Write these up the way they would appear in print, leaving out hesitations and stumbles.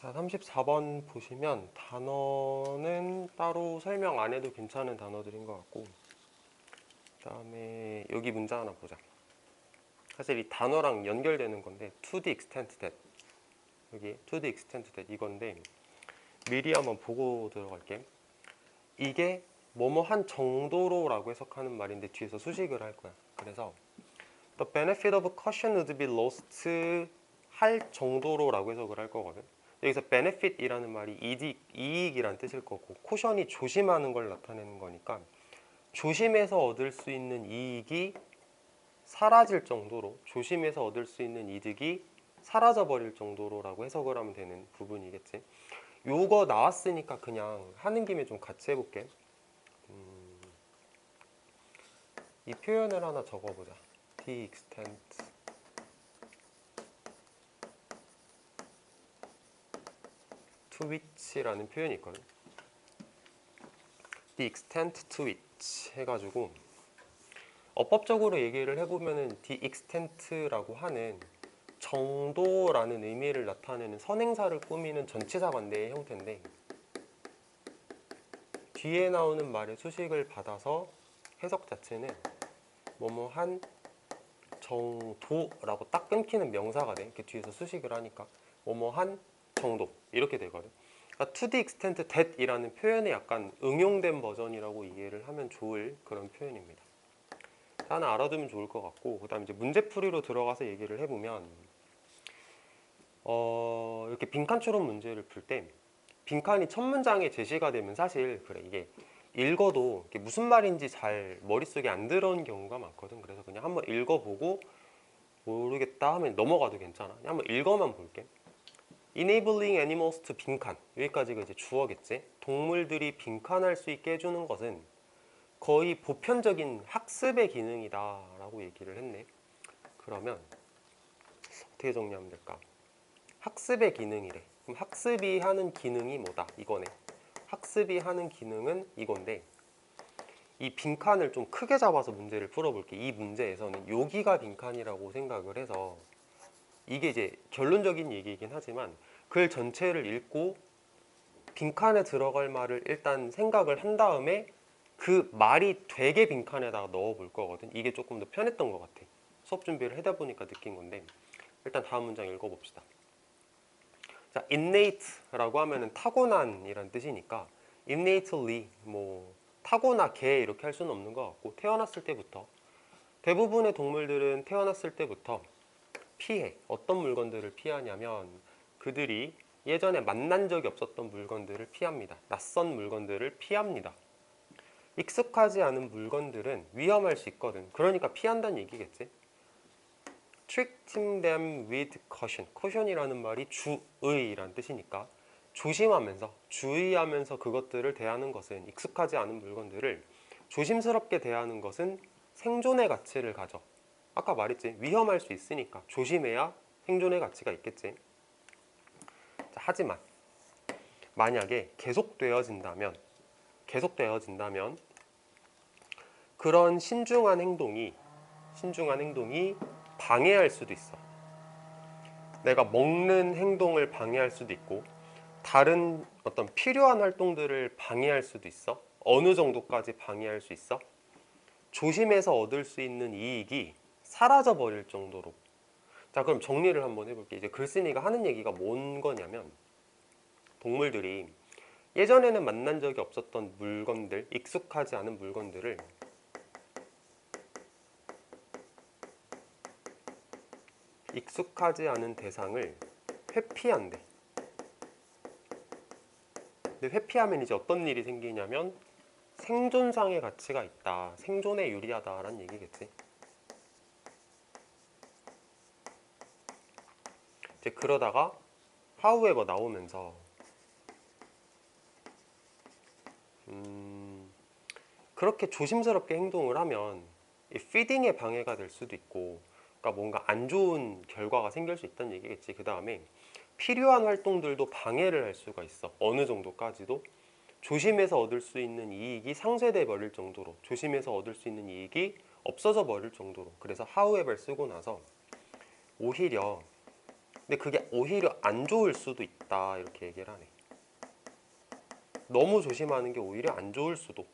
자, 34번 보시면 단어는 따로 설명 안 해도 괜찮은 단어들인 것 같고, 그 다음에 여기 문장 하나 보자. 사실 이 단어랑 연결되는 건데 to the extent that, 여기 to the extent that 이건데 미리 한번 보고 들어갈게. 이게 뭐뭐 한 정도로 라고 해석하는 말인데 뒤에서 수식을 할 거야. 그래서 the benefit of caution would be lost 할 정도로 라고 해석을 할 거거든. 여기서 benefit이라는 말이 이익이란 뜻일 거고, caution이 조심하는 걸 나타내는 거니까 조심해서 얻을 수 있는 이익이 사라질 정도로, 조심해서 얻을 수 있는 이득이 사라져 버릴 정도로 라고 해석을 하면 되는 부분이겠지. 요거 나왔으니까 그냥 하는 김에 좀 같이 해볼게. 이 표현을 하나 적어보자. the extent to which라는 표현이 있거든. the extent to which 해가지고 어법적으로 얘기를 해보면은 the extent라고 하는 정도라는 의미를 나타내는 선행사를 꾸미는 전치사 관계의 형태인데, 뒤에 나오는 말의 수식을 받아서 해석 자체는 뭐뭐한 정도라고 딱 끊기는 명사가 돼. 이렇게 뒤에서 수식을 하니까 뭐뭐한 정도 이렇게 되거든. 그러니까 to the extent that 이라는 표현에 약간 응용된 버전이라고 이해를 하면 좋을 그런 표현입니다. 하나 알아두면 좋을 것 같고, 그 다음 이제 문제풀이로 들어가서 얘기를 해보면 이렇게 빈칸처럼 문제를 풀 때 빈칸이 첫 문장에 제시가 되면 사실 그래, 이게 읽어도 이게 무슨 말인지 잘 머릿속에 안 들어온 경우가 많거든. 그래서 그냥 한번 읽어보고 모르겠다 하면 넘어가도 괜찮아. 그냥 한번 읽어만 볼게. Enabling animals to 빈칸, 여기까지가 이제 주어겠지. 동물들이 빈칸할 수 있게 해주는 것은 거의 보편적인 학습의 기능이다 라고 얘기를 했네. 그러면 어떻게 정리하면 될까? 학습의 기능이래. 그럼 학습이 하는 기능이 뭐다? 이거네. 학습이 하는 기능은 이건데, 이 빈칸을 좀 크게 잡아서 문제를 풀어볼게. 이 문제에서는 여기가 빈칸이라고 생각을 해서, 이게 이제 결론적인 얘기이긴 하지만 글 전체를 읽고 빈칸에 들어갈 말을 일단 생각을 한 다음에 그 말이 되게 빈칸에다가 넣어 볼 거거든. 이게 조금 더 편했던 것 같아. 수업 준비를 하다 보니까 느낀 건데, 일단 다음 문장 읽어봅시다. 자, innate라고 하면은 타고난이란 뜻이니까 innately 뭐 타고나게 이렇게 할 수는 없는 것 같고, 태어났을 때부터 대부분의 동물들은 태어났을 때부터 피해. 어떤 물건들을 피하냐면 그들이 예전에 만난 적이 없었던 물건들을 피합니다. 낯선 물건들을 피합니다. 익숙하지 않은 물건들은 위험할 수 있거든. 그러니까 피한다는 얘기겠지. treating them with caution. caution이라는 말이 주의란 뜻이니까 조심하면서, 주의하면서 그것들을 대하는 것은, 익숙하지 않은 물건들을 조심스럽게 대하는 것은 생존의 가치를 가져. 아까 말했지, 위험할 수 있으니까 조심해야 생존의 가치가 있겠지. 자, 하지만 만약에 계속되어진다면 그런 신중한 행동이 방해할 수도 있어. 내가 먹는 행동을 방해할 수도 있고, 다른 어떤 필요한 활동들을 방해할 수도 있어. 어느 정도까지 방해할 수 있어? 조심해서 얻을 수 있는 이익이 사라져 버릴 정도로. 자, 그럼 정리를 한번 해볼게. 이제 글쓴이가 하는 얘기가 뭔 거냐면, 동물들이 예전에는 만난 적이 없었던 물건들, 익숙하지 않은 물건들을 익숙하지 않은 대상을 회피한대. 근데 회피하면 이제 어떤 일이 생기냐면 생존상의 가치가 있다, 생존에 유리하다라는 얘기겠지. 이제 그러다가 however 나오면서 그렇게 조심스럽게 행동을 하면 이 피딩에 방해가 될 수도 있고, 그러니까 뭔가 안 좋은 결과가 생길 수 있다는 얘기겠지. 그 다음에 필요한 활동들도 방해를 할 수가 있어. 어느 정도까지도. 조심해서 얻을 수 있는 이익이 상쇄돼 버릴 정도로, 조심해서 얻을 수 있는 이익이 없어져 버릴 정도로. 그래서 however 쓰고 나서 오히려 근데 그게 오히려 안 좋을 수도 있다 이렇게 얘기를 하네. 너무 조심하는 게 오히려 안 좋을 수도.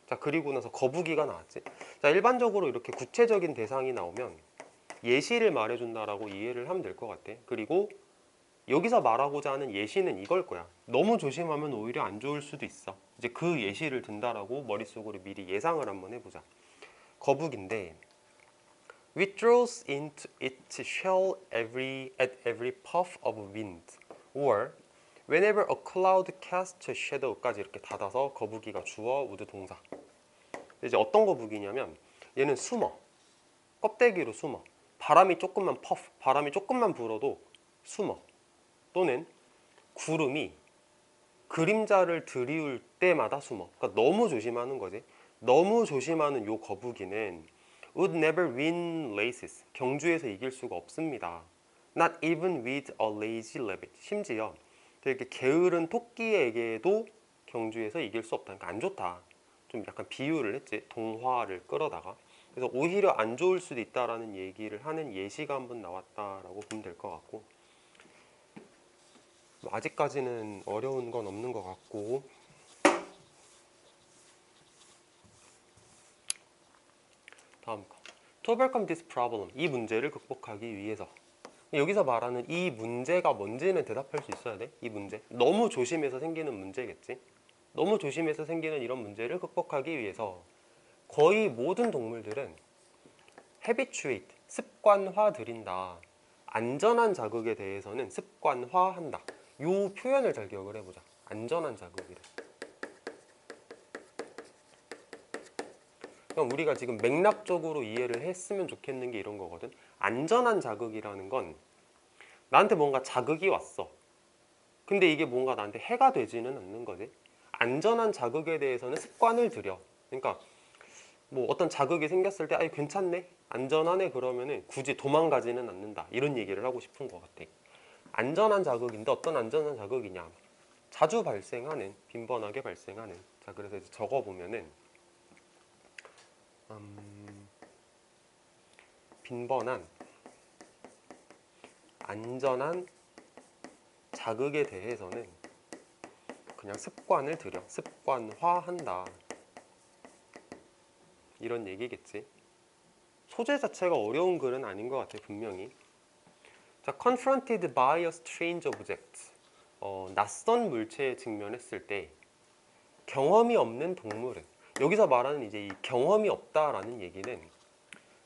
자, 그리고 나서 거북이가 나왔지. 자, 일반적으로 이렇게 구체적인 대상이 나오면 예시를 말해준다라고 이해를 하면 될 것 같아. 그리고 여기서 말하고자 하는 예시는 이걸 거야. 너무 조심하면 오히려 안 좋을 수도 있어. 이제 그 예시를 든다라고 머릿속으로 미리 예상을 한번 해보자. 거북인데 withdraws into its shell at every puff of wind or whenever a cloud casts a shadow까지 이렇게 닫아서 거북이가 주어 우드 동사. 이제 어떤 거북이냐면 얘는 숨어. 껍데기로 숨어. 바람이 조금만 바람이 조금만 불어도 숨어. 또는 구름이 그림자를 들이울 때마다 숨어. 그러니까 너무 조심하는 거지. 너무 조심하는 요 거북이는 would never win races. 경주에서 이길 수가 없습니다. Not even with a lazy rabbit. 심지어 되게 게으른 토끼에게도 경주에서 이길 수 없다. 그러니까 안 좋다. 좀 약간 비유를 했지. 동화를 끌어다가. 그래서 오히려 안 좋을 수도 있다라는 얘기를 하는 예시가 한번 나왔다라고 보면 될 것 같고, 아직까지는 어려운 건 없는 것 같고, 다음 거. To overcome this problem. 이 문제를 극복하기 위해서. 여기서 말하는 이 문제가 뭔지는 대답할 수 있어야 돼. 이 문제. 너무 조심해서 생기는 문제겠지. 너무 조심해서 생기는 이런 문제를 극복하기 위해서 거의 모든 동물들은 habituate, 습관화들인다. 안전한 자극에 대해서는 습관화한다. 이 표현을 잘 기억을 해보자. 안전한 자극이래. 그럼 우리가 지금 맥락적으로 이해를 했으면 좋겠는 게 이런 거거든. 안전한 자극이라는 건 나한테 뭔가 자극이 왔어. 근데 이게 뭔가 나한테 해가 되지는 않는 거지. 안전한 자극에 대해서는 습관을 들여. 그러니까 뭐 어떤 자극이 생겼을 때 아이 괜찮네, 안전하네, 그러면은 굳이 도망가지는 않는다, 이런 얘기를 하고 싶은 것 같아. 안전한 자극인데 어떤 안전한 자극이냐, 자주 발생하는, 빈번하게 발생하는. 자, 그래서 이제 적어보면은 빈번한 안전한 자극에 대해서는 그냥 습관을 들여, 습관화한다, 이런 얘기겠지. 소재 자체가 어려운 글은 아닌 것 같아, 분명히. 자, confronted by a strange object. 낯선 물체에 직면했을 때 경험이 없는 동물은, 여기서 말하는 이제 이 경험이 없다라는 얘기는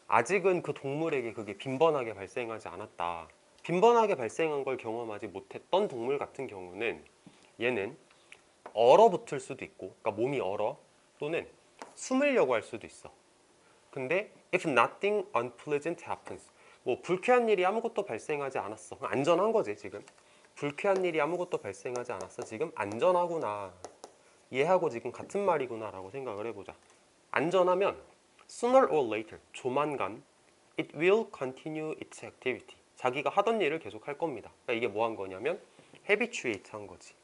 아직은 그 동물에게 그게 빈번하게 발생하지 않았다. 빈번하게 발생한 걸 경험하지 못했던 동물 같은 경우는 얘는 얼어붙을 수도 있고, 그러니까 몸이 얼어, 또는 숨으려고 할 수도 있어. 근데 if nothing unpleasant happens, 뭐 불쾌한 일이 아무것도 발생하지 않았어, 안전한 거지 지금. 불쾌한 일이 아무것도 발생하지 않았어, 지금 안전하구나, 얘하고 지금 같은 말이구나 라고 생각을 해보자. 안전하면 sooner or later, 조만간 it will continue its activity, 자기가 하던 일을 계속 할 겁니다. 그러니까 이게 뭐 한 거냐면 habituate 한 거지.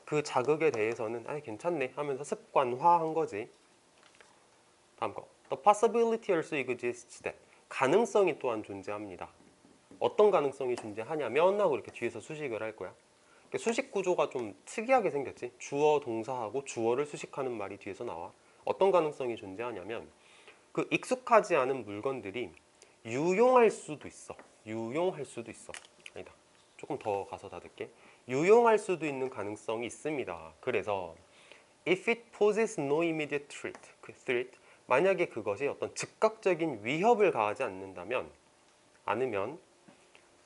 그 자극에 대해서는 아 괜찮네 하면서 습관화한 거지. 다음 거. The possibility also exists that. 가능성이 또한 존재합니다. 어떤 가능성이 존재하냐면 하고 이렇게 뒤에서 수식을 할 거야. 수식 구조가 좀 특이하게 생겼지. 주어 동사하고 주어를 수식하는 말이 뒤에서 나와. 어떤 가능성이 존재하냐면 그 익숙하지 않은 물건들이 유용할 수도 있어. 유용할 수도 있어. 아니다. 조금 더 가서 닫을게. 유용할 수도 있는 가능성이 있습니다. 그래서 if it poses no immediate threat, 만약에 그것이 어떤 즉각적인 위협을 가하지 않으면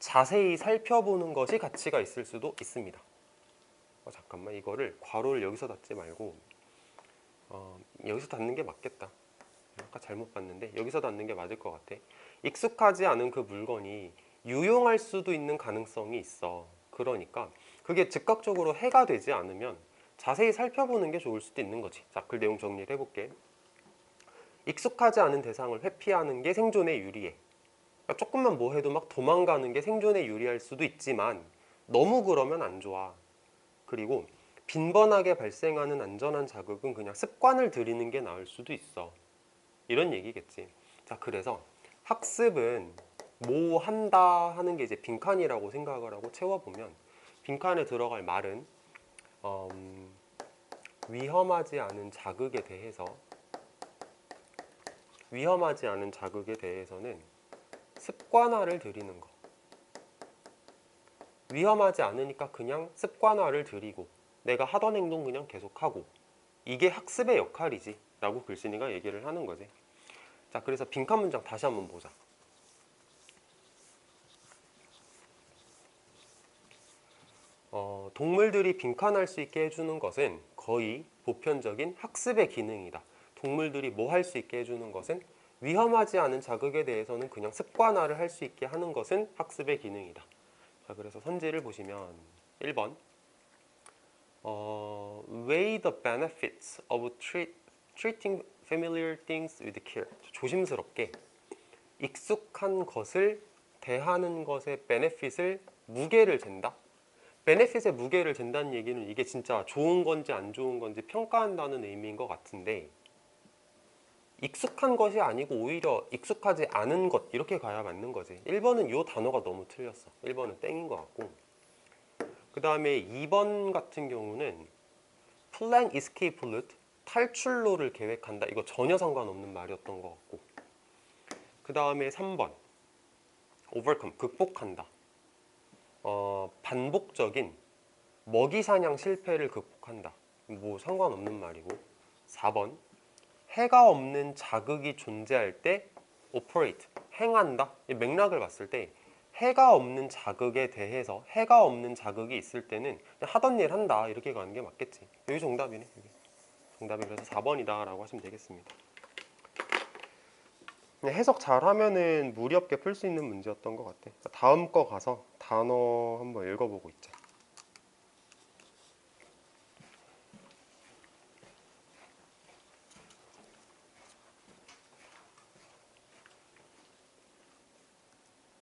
자세히 살펴보는 것이 가치가 있을 수도 있습니다. 잠깐만, 이거를 괄호를 여기서 닫지 말고 여기서 닫는 게 맞겠다. 아까 잘못 봤는데 여기서 닫는 게 맞을 것 같아. 익숙하지 않은 그 물건이 유용할 수도 있는 가능성이 있어. 그러니까 그게 즉각적으로 해가 되지 않으면 자세히 살펴보는 게 좋을 수도 있는 거지. 자, 글 내용 정리를 해볼게. 익숙하지 않은 대상을 회피하는 게 생존에 유리해. 그러니까 조금만 뭐 해도 막 도망가는 게 생존에 유리할 수도 있지만 너무 그러면 안 좋아. 그리고 빈번하게 발생하는 안전한 자극은 그냥 습관을 들이는 게 나을 수도 있어. 이런 얘기겠지. 자, 그래서 학습은 뭐 한다 하는 게 이제 빈칸이라고 생각을 하고 채워보면 빈칸에 들어갈 말은 위험하지 않은 자극에 대해서 위험하지 않은 자극에 대해서는 습관화를 들이는 거. 위험하지 않으니까 그냥 습관화를 들이고 내가 하던 행동 그냥 계속하고 이게 학습의 역할이지 라고 글쓴이가 얘기를 하는 거지. 자, 그래서 빈칸 문장 다시 한번 보자. 동물들이 빈칸할 수 있게 해주는 것은 거의 보편적인 학습의 기능이다. 동물들이 뭐 할 수 있게 해주는 것은 위험하지 않은 자극에 대해서는 그냥 습관화를 할 수 있게 하는 것은 학습의 기능이다. 자, 그래서 선지를 보시면 1번 weigh the benefits of treating familiar things with care. 조심스럽게 익숙한 것을 대하는 것의 베네핏을 무게를 잰다. 베네핏의 무게를 잰다는 얘기는 이게 진짜 좋은 건지 안 좋은 건지 평가한다는 의미인 것 같은데 익숙한 것이 아니고 오히려 익숙하지 않은 것 이렇게 가야 맞는 거지. 1번은 이 단어가 너무 틀렸어. 1번은 땡인 것 같고 그 다음에 2번 같은 경우는 plan escape route 탈출로를 계획한다. 이거 전혀 상관없는 말이었던 것 같고 그 다음에 3번 overcome 극복한다. 반복적인 먹이 사냥 실패를 극복한다. 뭐 상관없는 말이고 4번 해가 없는 자극이 존재할 때 operate 행한다. 이 맥락을 봤을 때 해가 없는 자극에 대해서 해가 없는 자극이 있을 때는 그냥 하던 일 한다 이렇게 가는 게 맞겠지. 여기 정답이네. 여기. 정답이 그래서 4번이다 라고 하시면 되겠습니다. 해석 잘하면은 무리 없게 풀 수 있는 문제였던 것 같아. 다음 거 가서 단어 한번 읽어보고 있자.